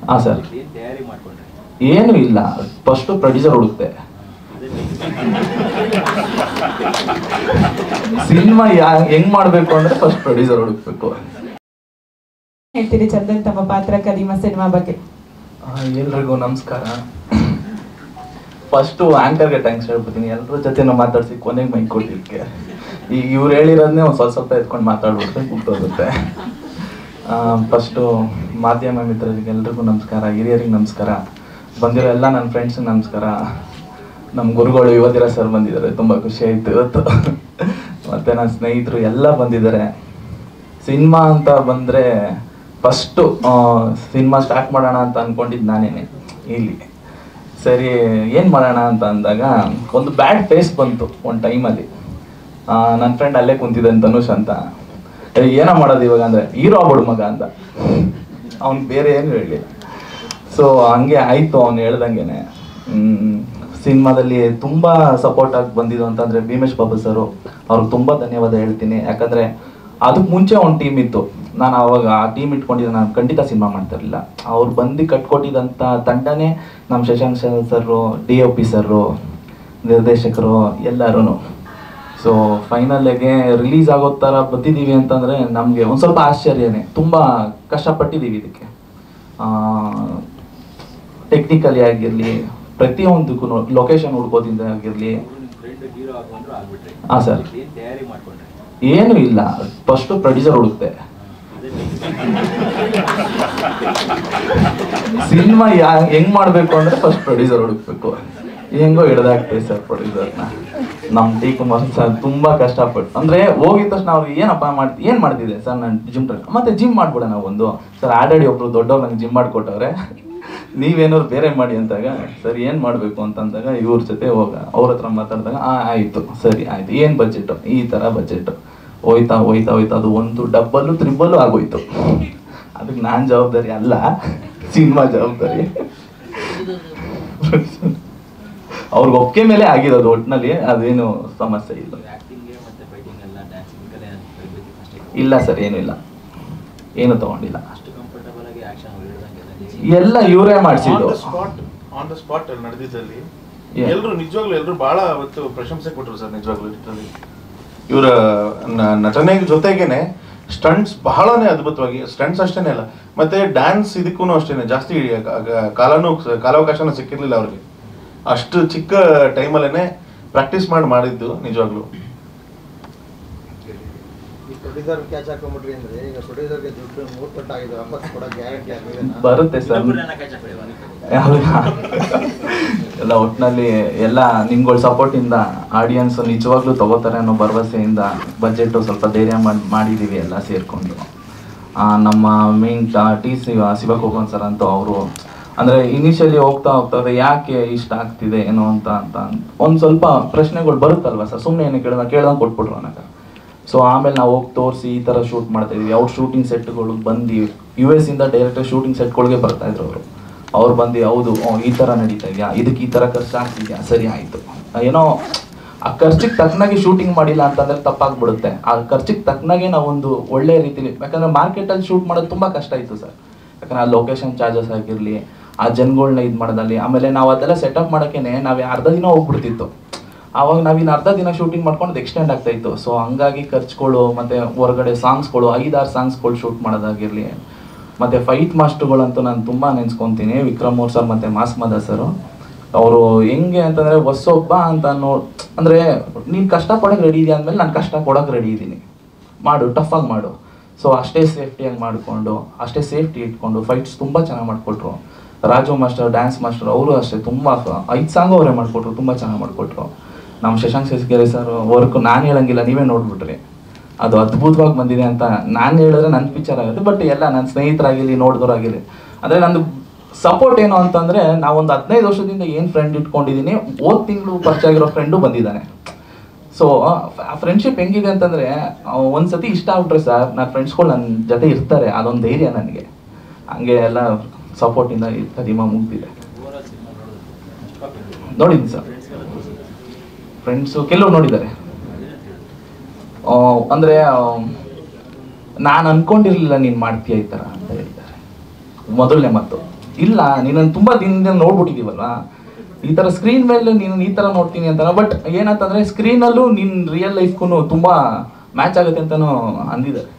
ಹಾಂ ಸರ್. ಏನು ಇಲ್ಲ, ಫಸ್ಟು ಪ್ರೊಡ್ಯೂಸರ್ ಹುಡುಕ್ತೆ. ಸಿನಿಮಾ ಹೆಂಗ್ ಮಾಡ್ಬೇಕು ಅಂದ್ರೆ ಫಸ್ಟ್ ಪ್ರೊಡ್ಯೂಸರ್ ಹುಡುಕ್ಬೇಕು. ಹೇಳ್ತೀರಿ ಚಂದನ್ ತಮ್ಮ ಪಾತ್ರ ಕದೀಮ ಸಿನಿಮಾ ಬಗ್ಗೆ? ಎಲ್ರಿಗೂ ನಮಸ್ಕಾರ. ಫಸ್ಟು ಆಂಕರ್ಗೆ ಥ್ಯಾಂಕ್ಸ್ ಹೇಳ್ಬಿಡ್ತೀನಿ, ಎಲ್ಲರ ಜೊತೆ ಮಾತಾಡ್ಸಿ ಕೊನೆಗೆ ಮೈಕ್ ಕೊಟ್ಟಿದ್ದಕ್ಕೆ. ಈಗ ಇವ್ರು ಹೇಳಿರೋದನ್ನೇ ಒಂದು ಸ್ವಲ್ಪ ಎತ್ಕೊಂಡು ಮಾತಾಡ್ಬಿಟ್ರೆ ಕೂತೋಗುತ್ತೆ. ಫಸ್ಟು ಮಾಧ್ಯಮ ಮಿತ್ರರಿಗೆ ಎಲ್ರಿಗೂ ನಮಸ್ಕಾರ, ಹಿರಿಯರಿಗೆ ನಮಸ್ಕಾರ, ಬಂದಿರೋ ಎಲ್ಲ ನನ್ನ ಫ್ರೆಂಡ್ಸಿಗೆ ನಮಸ್ಕಾರ. ನಮ್ಮ ಗುರುಗಳು ಯುವತಿರ ಸರ್ ಬಂದಿದ್ದಾರೆ, ತುಂಬ ಖುಷಿ ಆಯಿತು ಇವತ್ತು. ಮತ್ತು ನನ್ನ ಸ್ನೇಹಿತರು ಎಲ್ಲ ಬಂದಿದ್ದಾರೆ. ಸಿನಿಮಾ ಅಂತ ಬಂದರೆ ಫಸ್ಟು ಸಿನಿಮಾ ಸ್ಟಾರ್ಟ್ ಮಾಡೋಣ ಅಂತ ಅಂದ್ಕೊಂಡಿದ್ದು ನಾನೇನೆ. ಇಲ್ಲಿ ಸರಿ ಏನು ಮಾಡೋಣ ಅಂತ ಅಂದಾಗ ಒಂದು ಬ್ಯಾಡ್ ಫೇಸ್ ಬಂತು ಒಂದು ಟೈಮಲ್ಲಿ. ನನ್ನ ಫ್ರೆಂಡ್ ಅಲ್ಲೇ ಕುಂತಿದ್ದಾನೆ ತನುಷ್ ಅಂತ. ಏನೋ ಮಾಡೋದು ಇವಾಗ ಅಂದರೆ ಹೀರೋ ಆಗ್ಬಿಡು ಮಗ ಅಂತ. ಅವ್ನು ಬೇರೆ ಏನು ಹೇಳಲಿಲ್ಲ. ಸೊ ಹಂಗೆ ಆಯಿತು ಅವ್ನು ಹೇಳ್ದಂಗೆ. ಸಿನಿಮಾದಲ್ಲಿ ತುಂಬ ಸಪೋರ್ಟಾಗಿ ಬಂದಿದ್ದು ಅಂತಂದರೆ ಭೀಮೇಶ್ ಬಾಬು ಸರು, ಅವ್ರಿಗೆ ತುಂಬ ಧನ್ಯವಾದ ಹೇಳ್ತೀನಿ. ಯಾಕಂದರೆ ಅದಕ್ಕೆ ಮುಂಚೆ ಒಂದು ಟೀಮ್ ಇತ್ತು, ನಾನು ಆವಾಗ ಆ ಟೀಮ್ ಇಟ್ಕೊಂಡಿದ್ದೆ, ನಾನು ಖಂಡಿತ ಸಿನಿಮಾ ಮಾಡ್ತಿರಲಿಲ್ಲ. ಅವ್ರು ಬಂದು ಕಟ್ಕೊಟ್ಟಿದ್ದಂಥ ತಂಡನೇ ನಮ್ಮ ಶಶಾಂಕ್ ಸರ್ರು, DOP ಸರ್ರು, ನಿರ್ದೇಶಕರು ಎಲ್ಲರೂ. ಸೊ ಫೈನಲ್ಗೆ ರಿಲೀಸ್ ಆಗೋ ಥರ ಬಂದಿದ್ದೀವಿ ಅಂತಂದರೆ ನಮಗೆ ಒಂದು ಸ್ವಲ್ಪ ಆಶ್ಚರ್ಯನೇ. ತುಂಬ ಕಷ್ಟಪಟ್ಟಿದ್ದೀವಿ ಇದಕ್ಕೆ, ಟೆಕ್ನಿಕಲಿ ಆಗಿರಲಿ, ಪ್ರತಿಯೊಂದಕ್ಕೂ ಲೊಕೇಶನ್ ಹುಡ್ಕೋದಿಂದ ಆಗಿರಲಿ. ಹಾಂ ಸರ್. ಏನು ಇಲ್ಲ, ಫಸ್ಟು ಪ್ರೊಡ್ಯೂಸರ್ ಹುಡುಕ್ತೆ. ಸಿನಿಮಾ ಹೆಂಗ್ ಮಾಡ್ಬೇಕು ಅಂದ್ರೆ ಫಸ್ಟ್ ಪ್ರೊಡ್ಯೂಸರ್ ಹುಡುಕ್ಬೇಕು. ಹೆಂಗೋ ಹಿಡ್ದಾಗ್ತದೆ ಸರ್ ಪ್ರೊಡ್ಯೂಸರ್ನ. ನಮ್ಮ ಟಿ ಕುಮಾರ್ ಸರ್ ತುಂಬ ಕಷ್ಟಪಟ್ಟು, ಅಂದರೆ ಹೋಗಿದ ತಕ್ಷಣ ಅವ್ರಿಗೆ ಏನಪ್ಪ ಏನು ಮಾಡ್ತಿದ್ದೆ ಸರ್, ನಾನು ಜಿಮ್ ಮತ್ತೆ ಜಿಮ್ ಮಾಡ್ಬಿಡೋಣ ಒಂದು ಸರ್. ಆಲ್ರೆಡಿ ಒಬ್ರು ದೊಡ್ಡವ್ರು ನಂಗೆ ಜಿಮ್ ಮಾಡಿಕೊಟ್ಟವ್ರೆ, ನೀವೇನಾದ್ರು ಬೇರೆ ಮಾಡಿ ಅಂತಾಗ ಸರಿ ಏನು ಮಾಡಬೇಕು ಅಂತಂದಾಗ ಇವ್ರ ಜೊತೆ ಅವ್ರ ಹತ್ರ ಮಾತಾಡಿದಾಗ ಆಯಿತು ಸರಿ ಆಯಿತು, ಏನು ಬಜೆಟು, ಈ ಥರ ಬಜೆಟು. ಹೋಯ್ತಾ ಹೋಯ್ತಾ ಹೋಯ್ತಾ ಅದು ಒಂದು ಡಬ್ಬಲ್ಲು ತ್ರಿಬ್ಬಲ್ಲು ಆಗೋಯ್ತು. ಅದಕ್ಕೆ ನಾನು ಜವಾಬ್ದಾರಿ ಅಲ್ಲ, ಸಿನಿಮಾ ಜವಾಬ್ದಾರಿ. ಅವ್ರಿಗೆ ಒಪ್ಪಿಗೆ ಮೇಲೆ ಆಗಿರೋದು, ಒಟ್ಟಿನಲ್ಲಿ ಅದೇನು ಸಮಸ್ಯೆ ಇಲ್ಲ. ಇಲ್ಲ ಸರ್, ಏನೂ ಇಲ್ಲ, ಏನು ತಗೊಂಡಿಲ್ಲ, ಎಲ್ಲ ಇವರೇ ಮಾಡಿಸಿದ್ದು. ಆನ್ ದ ಸ್ಪಾಟ್ ಅಲ್ಲಿ ನಡೆದಿದ್ದಲ್ಲಿ ಎಲ್ಲರೂ ನಿಜವಾಗ್ಲೂ ಎಲ್ಲರೂ ಬಹಳ ಅವತ್ತು ಪ್ರಶಂಸೆ ಕೊಟ್ಟರು ಸರ್. ನಿಜವಾಗ್ಲೂ ಇವರ ನಟನೆ ಜೊತೆಗೇನೆ ಸ್ಟಂಟ್ಸ್ ಬಹಳನೇ ಅದ್ಭುತವಾಗಿ, ಸ್ಟಂಟ್ಸ್ ಅಷ್ಟೇನೆ ಅಲ್ಲ ಮತ್ತೆ ಡ್ಯಾನ್ಸ್ ಇದಕ್ಕೂ ಅಷ್ಟೇನೆ ಜಾಸ್ತಿ ಕಾಲಾವಕಾಶನೂ ಸಿಕ್ಕಿರ್ಲಿಲ್ಲ ಅವ್ರಿಗೆ. ಅಷ್ಟು ಚಿಕ್ಕ ಟೈಮಲ್ಲೇನೆ ಪ್ರಾಕ್ಟೀಸ್ ಮಾಡಿದ್ದು ನಿಜವಾಗ್ಲೂ. ಬರುತ್ತೆ ಸರ್ ಎಲ್ಲ ಒಟ್ಟಿನಲ್ಲಿ ಎಲ್ಲ ನಿಮ್ಗಳ ಸಪೋರ್ಟಿಂದ ಆಡಿಯನ್ಸ್ ನಿಜವಾಗ್ಲೂ ತಗೋತಾರೆ ಅನ್ನೋ ಭರವಸೆಯಿಂದ ಬಜೆಟ್ ಸ್ವಲ್ಪ ಧೈರ್ಯ ಮಾಡಿದ್ದೀವಿ ಎಲ್ಲ ಸೇರಿಕೊಂಡು. ನಮ್ಮ ಮೇನ್ ಶಿವಕೋಪನ್ ಸರ್ ಅಂತೂ ಅವರು ಅಂದರೆ ಇನಿಷಿಯಲಿ ಹೋಗ್ತಾ ಯಾಕೆ ಇಷ್ಟ ಆಗ್ತಿದೆ ಏನೋ ಅಂತ ಒಂದು ಸ್ವಲ್ಪ ಪ್ರಶ್ನೆಗಳು ಬರುತ್ತಲ್ವ ಸರ್, ಸುಮ್ಮನೆ ಏನು ಕೇಳ್ದಂಗೆ ಕೊಟ್ಬಿಟ್ರು ನನಗೆ. ಸೊ ಆಮೇಲೆ ನಾವು ಹೋಗಿ ತೋರಿಸಿ ಈ ಥರ ಶೂಟ್ ಮಾಡ್ತಾಯಿದ್ವಿ. ಅವ್ರ ಶೂಟಿಂಗ್ ಸೆಟ್ಗಳು ಬಂದು US ಇಂದ ಡೈರೆಕ್ಟಾಗಿ ಶೂಟಿಂಗ್ ಸೆಟ್ಗಳಿಗೆ ಬರ್ತಾಯಿದ್ರು ಅವ್ರು ಬಂದು ಹೌದು ಈ ಥರ ನಡೀತಾ ಇದೆಯಾ, ಇದಕ್ಕೆ ಈ ಥರ ಖರ್ಚು ಆಗ್ತಿದೆಯಾ, ಸರಿ ಆಯಿತು. ಏನೋ ಆ ಖರ್ಚಿಗೆ ತಕ್ಕನಾಗಿ ಶೂಟಿಂಗ್ ಮಾಡಿಲ್ಲ ಅಂತಂದರೆ ತಪ್ಪಾಗ್ಬಿಡುತ್ತೆ. ಆ ಖರ್ಚಿಗೆ ತಕ್ಕನಾಗೆ ನಾವೊಂದು ಒಳ್ಳೆ ರೀತಿಲಿ, ಯಾಕಂದರೆ ಮಾರ್ಕೆಟಲ್ಲಿ ಶೂಟ್ ಮಾಡೋದು ತುಂಬ ಕಷ್ಟ ಇತ್ತು ಸರ್. ಯಾಕಂದರೆ ಆ ಲೊಕೇಶನ್ ಚಾರ್ಜಸ್ ಆಗಿರಲಿ, ಆ ಜನಗಳನ್ನ ಇದು ಮಾಡೋದಲ್ಲಿ, ಆಮೇಲೆ ನಾವು ಅದೆಲ್ಲ ಸೆಟಪ್ ಮಾಡೋಕ್ಕೇ ನಾವು ಅರ್ಧ ದಿನ ಹೋಗ್ಬಿಡ್ತಿತ್ತು. ಆವಾಗ ನಾವಿನ್ನು ಅರ್ಧ ದಿನ ಶೂಟಿಂಗ್ ಮಾಡ್ಕೊಂಡು ಎಕ್ಸ್ಟೆಂಡ್ ಆಗ್ತಾಯಿತ್ತು. ಸೊ ಹಂಗಾಗಿ ಖರ್ಚುಗಳು ಮತ್ತು ಹೊರಗಡೆ ಸಾಂಗ್ಸ್ಗಳು 5-6 ಸಾಂಗ್ಸ್ಗಳು ಶೂಟ್ ಮಾಡೋದಾಗಿರಲಿ, ಮತ್ತು ಫೈಟ್ ಮಾಸ್ಟರ್ಗಳಂತೂ ನಾನು ತುಂಬ ನೆನೆಸ್ಕೊತೀನಿ. ವಿಕ್ರಮ್ ಅವ್ರು ಸರ್ ಮತ್ತು ಮಾಸ್ಮದ ಸರು. ಅವರು ಹೆಂಗೆ ಅಂತಂದರೆ ಹೊಸೊಬ್ಬ ಅಂತ ಅಂದರೆ ನೀನು ಕಷ್ಟಪಡೋಕೆ ರೆಡಿ ಇದೆಯಾ ಅಂದಮೇಲೆ ನಾನು ಕಷ್ಟ ಕೊಡೋಕೆ ರೆಡಿ ಇದ್ದೀನಿ, ಮಾಡು, ಟಫಾಗಿ ಮಾಡು. ಸೊ ಅಷ್ಟೇ ಸೇಫ್ಟಿಯಾಗಿ ಮಾಡಿಕೊಂಡು, ಅಷ್ಟೇ ಸೇಫ್ಟಿ ಇಟ್ಕೊಂಡು ಫೈಟ್ಸ್ ತುಂಬ ಚೆನ್ನಾಗಿ ಮಾಡಿಕೊಟ್ರು. ರಾಜು ಮಾಸ್ಟರ್, ಡ್ಯಾನ್ಸ್ ಮಾಸ್ಟರ್, ಅವರು ಅಷ್ಟೇ ತುಂಬ 5 ಸಾಂಗ್ ಅವರೇ ಮಾಡಿಕೊಟ್ರು, ತುಂಬ ಚೆನ್ನಾಗಿ ಮಾಡಿಕೊಟ್ರು. ನಮ್ಮ ಶಶಾಂಕ್ ಶೆಸ್ಗೆರೆ ಸರ್ ವರ್ಕ್ ನಾನು ಹೇಳಂಗಿಲ್ಲ, ನೀವೇ ನೋಡ್ಬಿಟ್ರಿ, ಅದು ಅದ್ಭುತವಾಗಿ ಬಂದಿದೆ ಅಂತ ನಾನು ಹೇಳಿದ್ರೆ ನನ್ನ ಪಿಕ್ಚರ್ ಆಗುತ್ತೆ. ಬಟ್ ಎಲ್ಲ ನನ್ನ ಸ್ನೇಹಿತರಾಗಿರಲಿ, ನೋಡಿದವರಾಗಿರಲಿ, ಅಂದರೆ ನಂದು ಸಪೋರ್ಟ್ ಏನು ಅಂತಂದರೆ ನಾವೊಂದು 15 ವರ್ಷದಿಂದ ಏನು ಫ್ರೆಂಡ್ ಇಟ್ಕೊಂಡಿದ್ದೀನಿ, ಹೋದ ತಿಂಗಳು ಪರಿಚಯ ಆಗಿರೋ ಫ್ರೆಂಡು ಬಂದಿದ್ದಾನೆ. ಸೊ ಆ ಫ್ರೆಂಡ್ಶಿಪ್ ಹೆಂಗಿದೆ ಅಂತಂದರೆ ಒಂದು ಸತಿ ಇಷ್ಟ ಆಗ್ಬಿಟ್ರೆ ಸರ್ ನನ್ನ ಫ್ರೆಂಡ್ಸ್ಗಳು ನನ್ನ ಜೊತೆ ಇರ್ತಾರೆ, ಅದೊಂದು ಧೈರ್ಯ ನನಗೆ. ಹಂಗೆ ಎಲ್ಲ ಸಪೋರ್ಟಿಂದ ಕದೀಮ ಮುಗ್ದಿದೆ. ನೋಡಿದ್ದೀನಿ ಸರ್, ಫ್ರೆಂಡ್ಸು ಕೆಲವ್ರು ನೋಡಿದ್ದಾರೆ. ಅಂದರೆ ನಾನು ಅಂದ್ಕೊಂಡಿರಲಿಲ್ಲ ನೀನು ಮಾಡ್ತೀಯ ಈ ಥರ ಅಂತ ಹೇಳಿದ್ದಾರೆ. ಮೊದಲನೇ ಮಾತು. ಇಲ್ಲ, ನೀನನ್ನು ತುಂಬ ದಿನದಿಂದ ನೋಡ್ಬಿಟ್ಟಿದ್ದೀವಲ್ವಾ, ಈ ಥರ ಸ್ಕ್ರೀನ್ ಮೇಲೆ ನೀನು ಈ ಥರ ನೋಡ್ತೀನಿ ಅಂತ. ಬಟ್ ಏನಂತಂದರೆ ಸ್ಕ್ರೀನಲ್ಲೂ ನಿನ್ನ ರಿಯಲ್ ಲೈಫ್ಗೂ ತುಂಬ ಮ್ಯಾಚ್ ಆಗುತ್ತೆ ಅಂತಲೂ ಅಂದಿದ್ದಾರೆ.